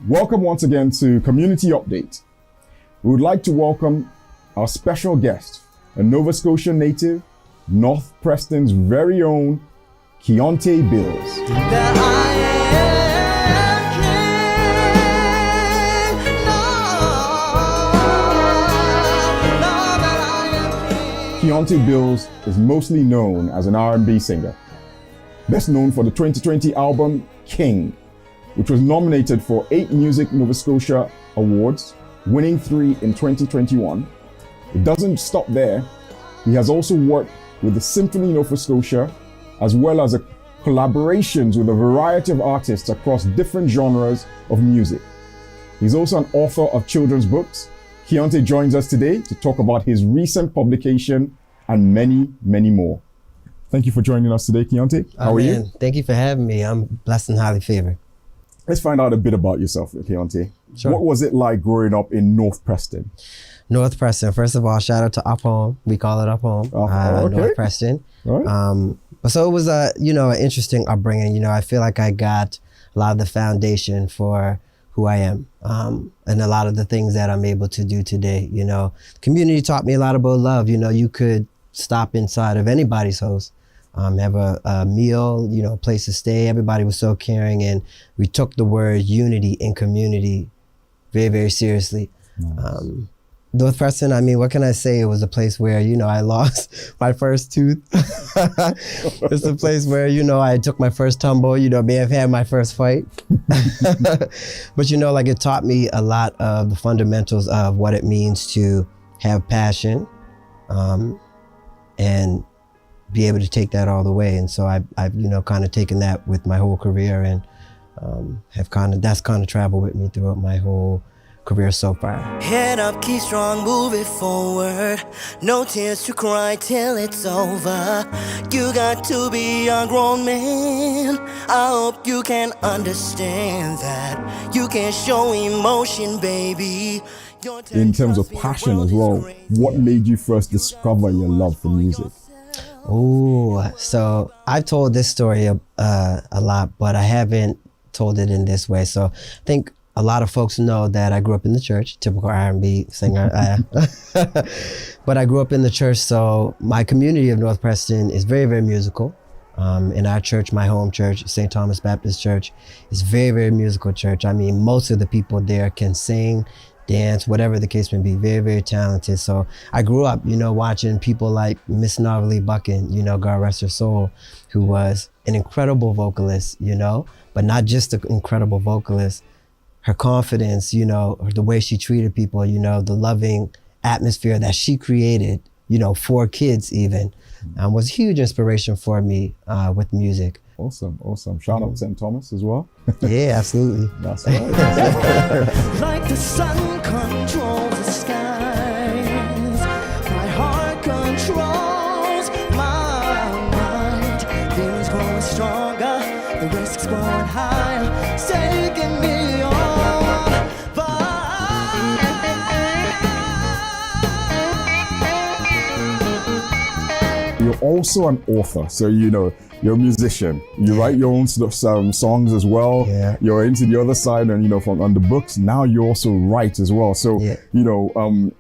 Welcome once again to Community Update. We would like to welcome our special guest, a Nova Scotia native, North Preston's very own Keonte Beals. Keonte Beals is mostly known as an R&B singer, best known for the 2020 album King, which was nominated for 8 Music Nova Scotia awards, winning 3 in 2021. It doesn't stop there. He has also worked with the Symphony Nova Scotia, as well as collaborations with a variety of artists across different genres of music. He's also an author of children's books. Keonte joins us today to talk about his recent publication and many, many more. Thank you for joining us today, Keonte. How are you? Thank you for having me. I'm blessed and highly favored. Let's find out a bit about yourself, Keonte. Sure. What was it like growing up in North Preston? North Preston. First of all, shout out to Up Home. We call it Up Home. Okay. North Preston. All right. So it was an interesting upbringing. I feel like I got a lot of the foundation for who I am, and a lot of the things that I'm able to do today. Community taught me a lot about love. You could stop inside of anybody's house, have a meal, a place to stay. Everybody was so caring, and we took the word unity and community very, very seriously. Nice. North Preston, what can I say? It was a place where, I lost my first tooth. It's a place where, I took my first tumble, may have had my first fight. But, it taught me a lot of the fundamentals of what it means to have passion, and be able to take that all the way. And so I've kind of taken that with my whole career, and that's kind of traveled with me throughout my whole career so far. Head up, keep strong, move it forward. No tears to cry till it's over. You got to be a grown man. I hope you can understand that. You can show emotion, baby. In terms of passion as well, what made you first discover your love for music? Oh, so I've told this story a lot, but I haven't told it in this way. So I think a lot of folks know that I grew up in the church, typical R&B singer. But I grew up in the church, so my community of North Preston is very, very musical. In our church, my home church, St. Thomas Baptist Church, is very, very musical church. Most of the people there can sing, dance, whatever the case may be, very, very talented. So I grew up, watching people like Miss Narvely Buchan, God rest her soul, who was an incredible vocalist, but not just an incredible vocalist. Her confidence, the way she treated people, the loving atmosphere that she created, for kids even, was a huge inspiration for me with music. Awesome. Shout out to St. Thomas as well. Yeah, absolutely. That's right. Like the sun controls the skies, my heart controls my mind. Feelings growing stronger, the risks growing higher, it's taking me on. You're also an author, so you're a musician. You write your own songs as well. Yeah. You're into the other side, and on the books. Now you also write as well. So yeah.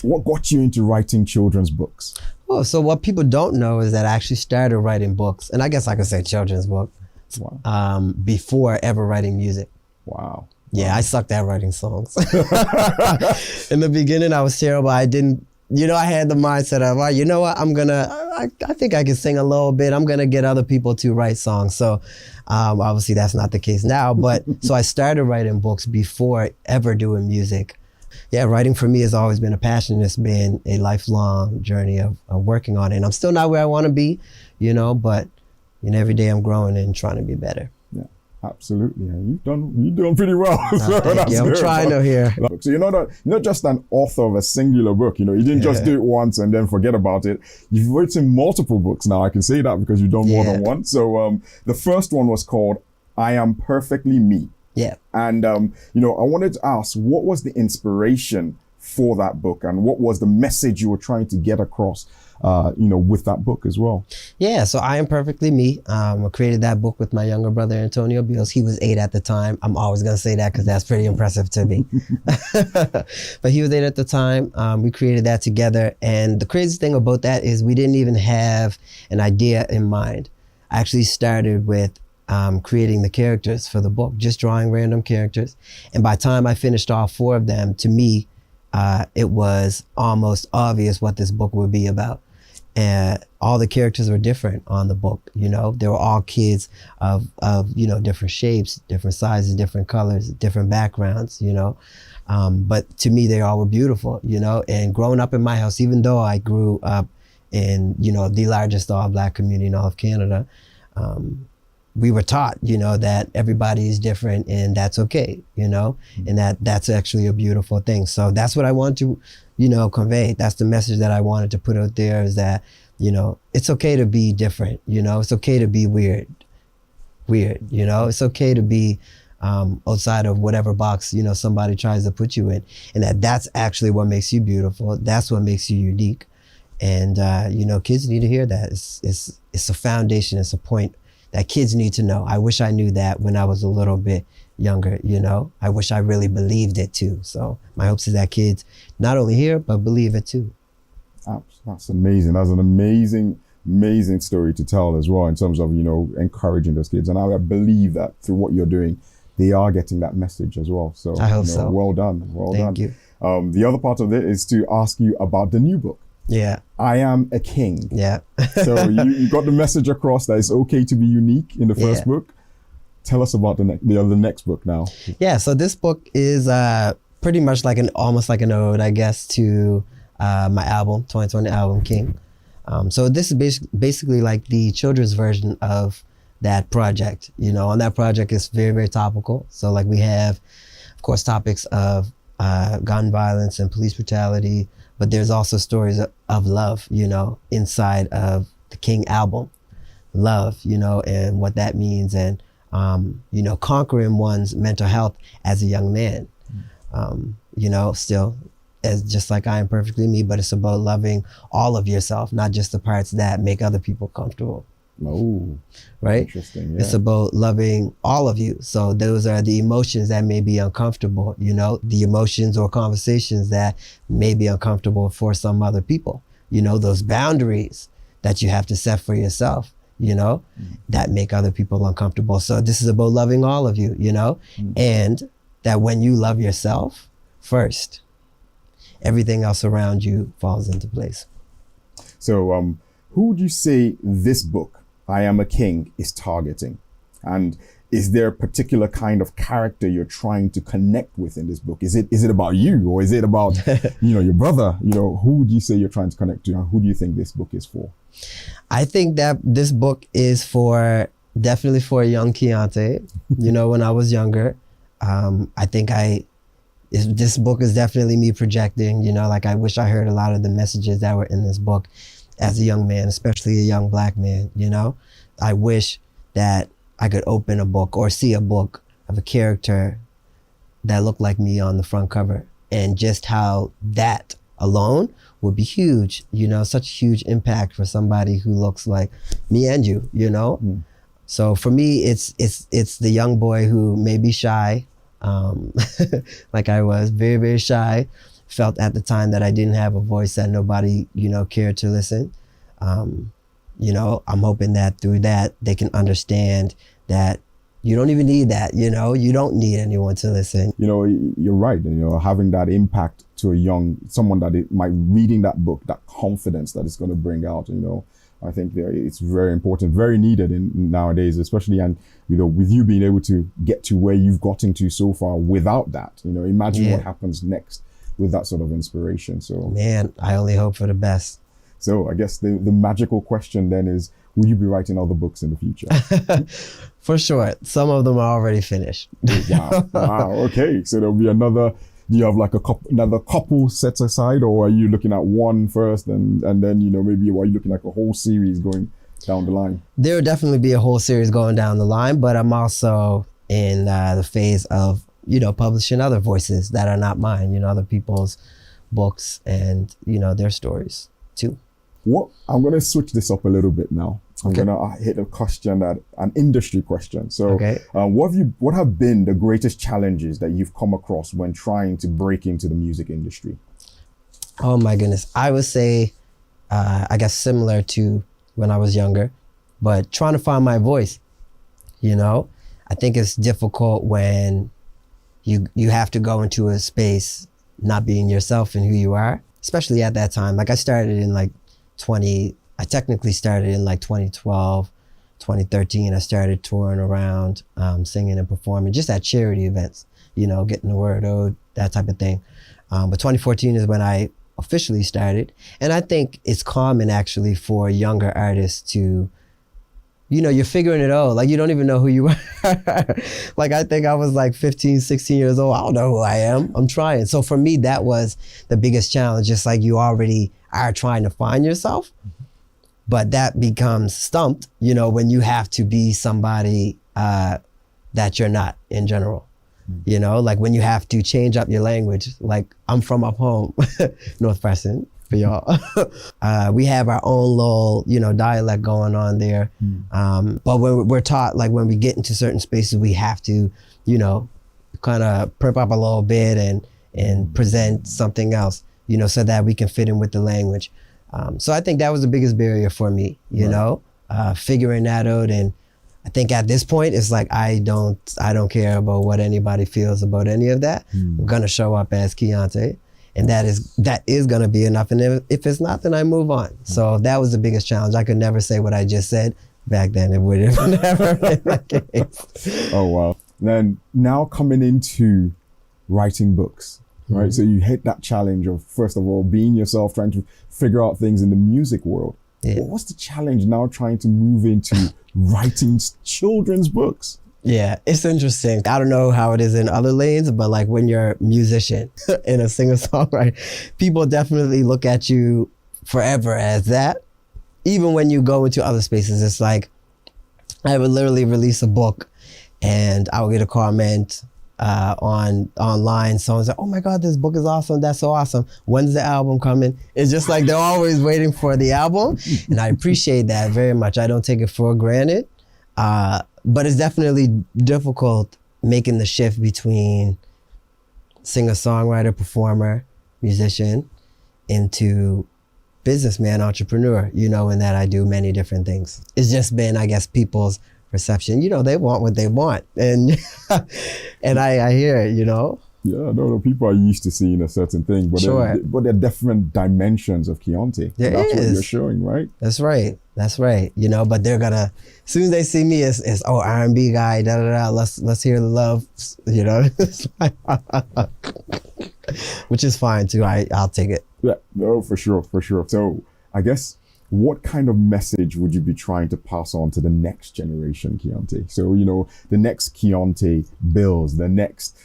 What got you into writing children's books? Oh, so what people don't know is that I actually started writing books, and I guess I could say children's book, Wow. Before ever writing music. Wow. Yeah, I sucked at writing songs. In the beginning, I was terrible. I didn't. I had the mindset of, you know what, I think I can sing a little bit. I'm going to get other people to write songs. So obviously that's not the case now. But so I started writing books before ever doing music. Yeah, writing for me has always been a passion. It's been a lifelong journey of working on it. And I'm still not where I want to be, but every day I'm growing and trying to be better. Absolutely, you're doing pretty well. I'm trying to hear. So you're not just an author of a singular book. You didn't just do it once and then forget about it. You've written multiple books now. I can say that because you've done more than one. So the first one was called "I Am Perfectly Me." Yeah. And I wanted to ask, what was the inspiration for that book, and what was the message you were trying to get across, with that book as well? Yeah, so I Am Perfectly Me. I created that book with my younger brother, Keonte Beals. He was 8 at the time. I'm always going to say that because that's pretty impressive to me. But he was 8 at the time. We created that together. And the crazy thing about that is we didn't even have an idea in mind. I actually started with creating the characters for the book, just drawing random characters. And by the time I finished all 4 of them, to me, it was almost obvious what this book would be about. And all the characters were different on the book, They were all kids of different shapes, different sizes, different colors, different backgrounds, But to me, they all were beautiful, And growing up in my house, even though I grew up in, the largest all-Black community in all of Canada, we were taught, that everybody is different and that's okay, and that's actually a beautiful thing. So that's what I want to, convey. That's the message that I wanted to put out there, is that, it's okay to be different, it's okay to be weird, it's okay to be outside of whatever box, somebody tries to put you in, and that's actually what makes you beautiful. That's what makes you unique. And, kids need to hear that. It's a foundation. It's a point that kids need to know. I wish I knew that when I was a little bit younger, I wish I really believed it too. So my hopes is that kids not only hear, but believe it too. That's amazing. That's an amazing story to tell as well, in terms of, encouraging those kids. And I believe that through what you're doing, they are getting that message as well. So I hope so. Well done. Thank you. The other part of it is to ask you about the new book. Yeah. I Am a King. Yeah. So you got the message across that it's okay to be unique in the first book. Tell us about the next book now. Yeah. So this book is pretty much almost like an ode, I guess, to my album, 2020 album, King. So this is basically like the children's version of that project. On that project, it's very, very topical. So like we have, of course, topics of gun violence and police brutality, but there's also stories of love, inside of the King album. Love, and what that means, and, conquering one's mental health as a young man. Still, as just like I Am Perfectly Me, but it's about loving all of yourself, not just the parts that make other people comfortable. Oh, right? Interesting. Yeah. It's about loving all of you. So those are the emotions that may be uncomfortable, the emotions or conversations that may be uncomfortable for some other people, those boundaries that you have to set for yourself, that make other people uncomfortable. So this is about loving all of you, and that when you love yourself first, everything else around you falls into place. So, who would you say this book, I Am a King, is targeting? And is there a particular kind of character you're trying to connect with in this book? Is it about you, or is it about, your brother? Who would you say you're trying to connect to? Who do you think this book is for? I think that this book is definitely for a young Keonte. When I was younger, I think this book is definitely me projecting, I wish I heard a lot of the messages that were in this book as a young man, especially a young Black man, I wish that I could open a book or see a book of a character that looked like me on the front cover, and just how that alone would be huge, such a huge impact for somebody who looks like me and you, So for me, it's the young boy who may be shy, like I was, very, very shy, felt at the time that I didn't have a voice, that nobody, cared to listen. I'm hoping that through that, they can understand that you don't even need that, you don't need anyone to listen. You're right. Having that impact to someone that might reading that book, that confidence that it's going to bring out, I think it's very important, very needed nowadays, especially, and with you being able to get to where you've gotten to so far without that, imagine what happens next with that sort of inspiration. So, man, I only hope for the best. So I guess the magical question then is, will you be writing other books in the future? For sure. Some of them are already finished. Wow. Okay. So there'll be another. Do you have like another couple set aside, or are you looking at one first and then, maybe are you looking at a whole series going down the line? There will definitely be a whole series going down the line, but I'm also in the phase of, publishing other voices that are not mine, other people's books and, their stories too. I'm going to switch this up a little bit now. I'm Okay. going to hit a question, an industry question. So Okay. what have been the greatest challenges that you've come across when trying to break into the music industry? Oh my goodness. I would say, I guess similar to when I was younger, but trying to find my voice, I think it's difficult when you have to go into a space not being yourself and who you are, especially at that time. Like I started in I technically started in 2012, 2013. I started touring around, singing and performing just at charity events, getting the word out, that type of thing. But 2014 is when I officially started. And I think it's common actually for younger artists to, you're figuring it out. Like you don't even know who you are. I think I was 15, 16 years old. I don't know who I am. I'm trying. So for me, that was the biggest challenge. Just like you already are trying to find yourself, but that becomes stumped, when you have to be somebody that you're not in general. When you have to change up your language. Like I'm from up home, North Preston, for y'all. We have our own little, dialect going on there. But when we're taught, when we get into certain spaces, we have to, kind of prep up a little bit and present something else, so that we can fit in with the language. So I think that was the biggest barrier for me, figuring that out. And I think at this point, it's I don't care about what anybody feels about any of that. I'm gonna show up as Keonte, and that is gonna be enough. And if it's not, then I move on. So that was the biggest challenge. I could never say what I just said back then. It would have never been the case. Oh wow! Then now coming into writing books, right? So you hit that challenge of first of all being yourself, trying to figure out things in the music world. Yeah. What's the challenge now trying to move into writing children's books? Yeah, it's interesting. I don't know how it is in other lanes, but when you're a musician and a singer-songwriter, people definitely look at you forever as that. Even when you go into other spaces, it's I would literally release a book and I would get a comment online. Someone's like, oh my God, this book is awesome. That's so awesome. When's the album coming? It's just they're always waiting for the album. And I appreciate that very much. I don't take it for granted. But it's definitely difficult making the shift between singer-songwriter, performer, musician into businessman, entrepreneur, in that I do many different things. It's just been, I guess, people's perception. They want what they want. And and I hear it, Yeah, no, people are used to seeing a certain thing, but Sure. there are different dimensions of Keonte. That's what you're showing, right? That's right. But they're gonna, as soon as they see me, it's R&B guy, da da da. Let's hear the love, which is fine too. I'll take it. Yeah, no, for sure. So I guess what kind of message would you be trying to pass on to the next generation Keonte? So, the next Keonte Beals, the next,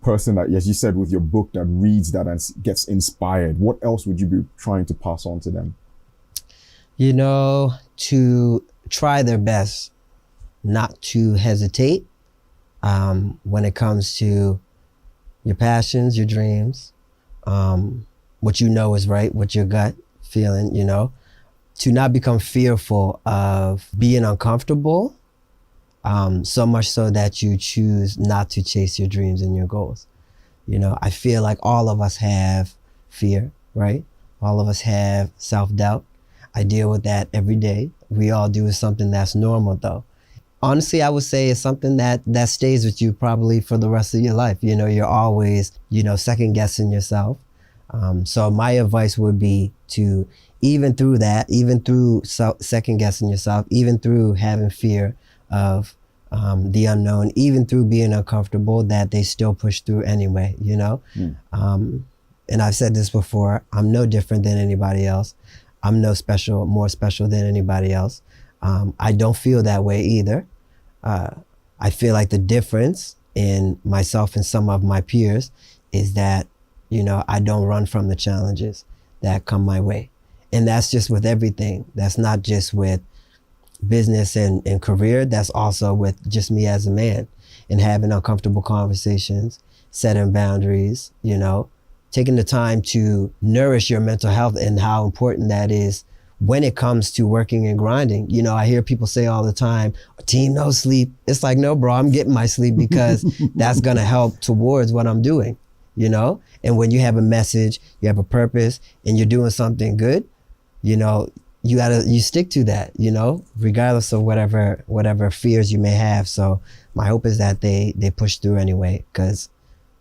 person that, as you said, with your book that reads that and gets inspired. What else would you be trying to pass on to them? To try their best not to hesitate when it comes to your passions, your dreams, what is right, what your gut feeling, to not become fearful of being uncomfortable, so much so that you choose not to chase your dreams and your goals. I feel like all of us have fear, right? All of us have self-doubt. I deal with that every day. We all do. Is something that's normal though. Honestly, I would say it's something that stays with you probably for the rest of your life. You're always, second guessing yourself. So my advice would be to, even through that, even through second guessing yourself, even through having fear of the unknown, even through being uncomfortable, that they still push through anyway, and I've said this before, I'm no different than anybody else. I'm no more special than anybody else. I don't feel that way either. I feel like the difference in myself and some of my peers is that, I don't run from the challenges that come my way. And that's just with everything. That's not just with business and career. That's also with just me as a man and having uncomfortable conversations, setting boundaries, taking the time to nourish your mental health and how important that is when it comes to working and grinding. You know, I hear people say all the time, team, no sleep. It's like, no, bro, I'm getting my sleep because that's going to help towards what I'm doing, you know? And when you have a message, you have a purpose, and you're doing something good, you know, you stick to that, you know, regardless of whatever fears you may have. So my hope is that they push through anyway, because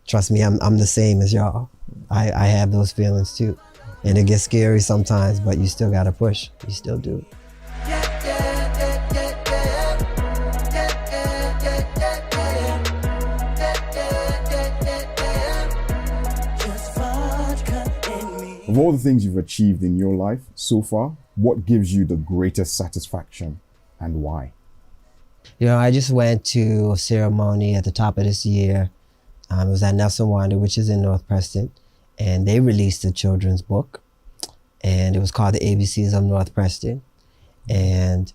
trust me, I'm the same as y'all. I have those feelings too. And it gets scary sometimes, but you still gotta push. You still do. Of all the things you've achieved in your life so far, what gives you the greatest satisfaction and why? You know, I just went to a ceremony at the top of this year. It was at Nelson Wander, which is in North Preston. And they released a children's book. And it was called The ABCs of North Preston. And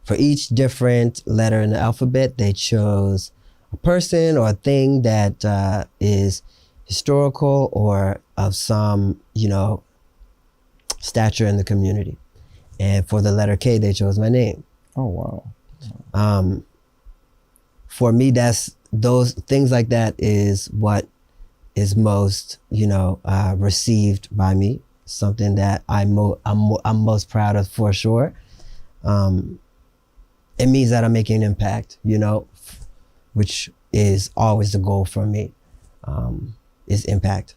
for each different letter in the alphabet, they chose a person or a thing that is historical or of some, you know, stature in the community. And for the letter K, they chose my name. Oh, wow. For me, that's those things like that is what is most, you know, received by me. Something that I'm most proud of for sure. It means that I'm making an impact, you know, which is always the goal for me, is impact.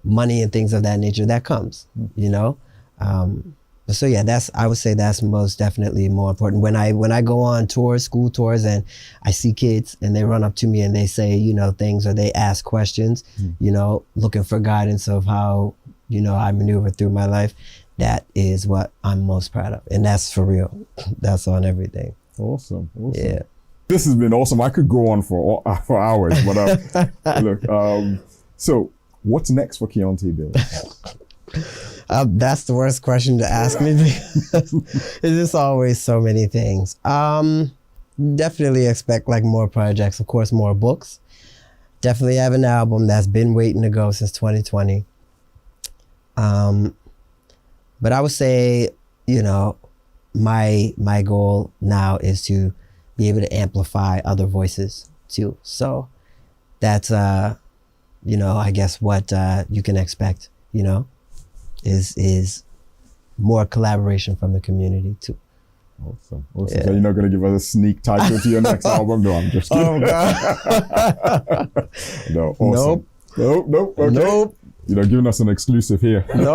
Money and things of that nature, that comes, you know. So yeah, I would say that's most definitely more important. When I go on tours, school tours, and I see kids and they run up to me and they say, you know, things, or they ask questions, you know, looking for guidance of how, you know, I maneuver through my life, that is what I'm most proud of. And that's for real. That's on everything. Awesome. Yeah. This has been awesome. I could go on for hours, but look, so what's next for Keonte Beals? That's the worst question to ask me because it's just always so many things. Definitely expect like more projects, of course, more books. Definitely have an album that's been waiting to go since 2020. But I would say, you know, my goal now is to be able to amplify other voices too. So that's, you know, I guess what you can expect, you know, is more collaboration from the community too. Awesome. Yeah. So you're not going to give us a sneak title to your next album? No, I'm just kidding. Oh, God. No, awesome. Nope. Okay. Nope. You're not giving us an exclusive here. No.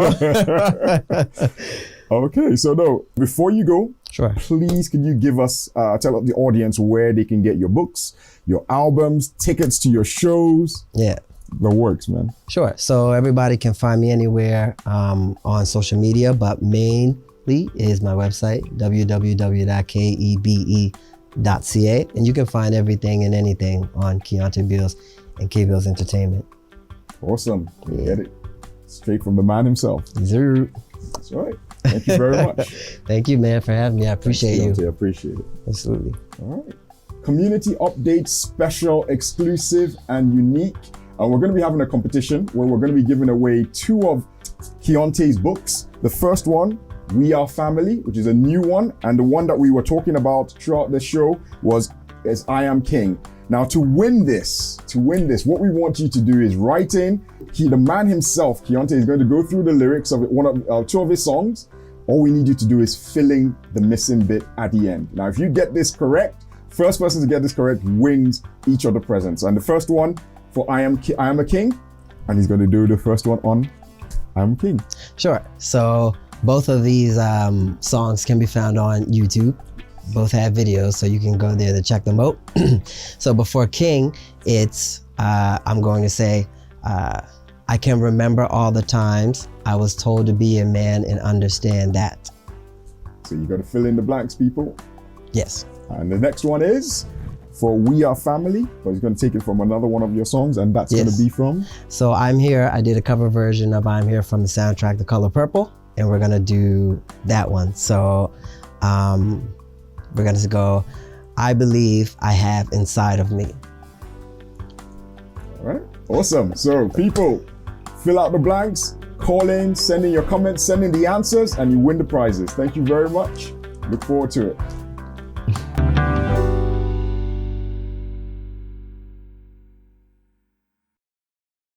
Okay, so no, before you go, sure, please can you give us, tell the audience where they can get your books, your albums, tickets to your shows? Yeah. The works, man. Sure. So everybody can find me anywhere on social media, but mainly is my website, www.kebe.ca. And you can find everything and anything on Keonte Beals and K Beals Entertainment. Awesome. You get it straight from the man himself. Zero. That's right. Thank you very much. Thank you, man, for having me. I appreciate you. I appreciate it. Absolutely. All right. Community update, special, exclusive, and unique. We're going to be having a competition where we're going to be giving away 2 of Keonte's books. The first one, We Are Family, which is a new one. And the one that we were talking about throughout the show is I Am King. Now, to win this, what we want you to do is write in. The man himself, Keonte, is going to go through the lyrics of 2 of his songs. All we need you to do is fill in the missing bit at the end. Now, if you get this correct, first person to get this correct wins each of the presents. And the first one for I Am a King, and he's going to do the first one on I Am King. Sure. So both of these songs can be found on YouTube. Both have videos, so you can go there to check them out. So before King, it's, I'm going to say, I can remember all the times I was told to be a man and understand that. So you got to fill in the blanks, people. Yes. And the next one is for We Are Family, but he's going to take it from another one of your songs, and that's going to be from? So I'm Here, I did a cover version of I'm Here from the soundtrack, The Color Purple, and we're going to do that one. So we're going to go, I Believe I Have Inside of Me. All right, awesome. So people, Fill out the blanks, call in, send in your comments, send in the answers, and you win the prizes. Thank you very much. Look forward to it.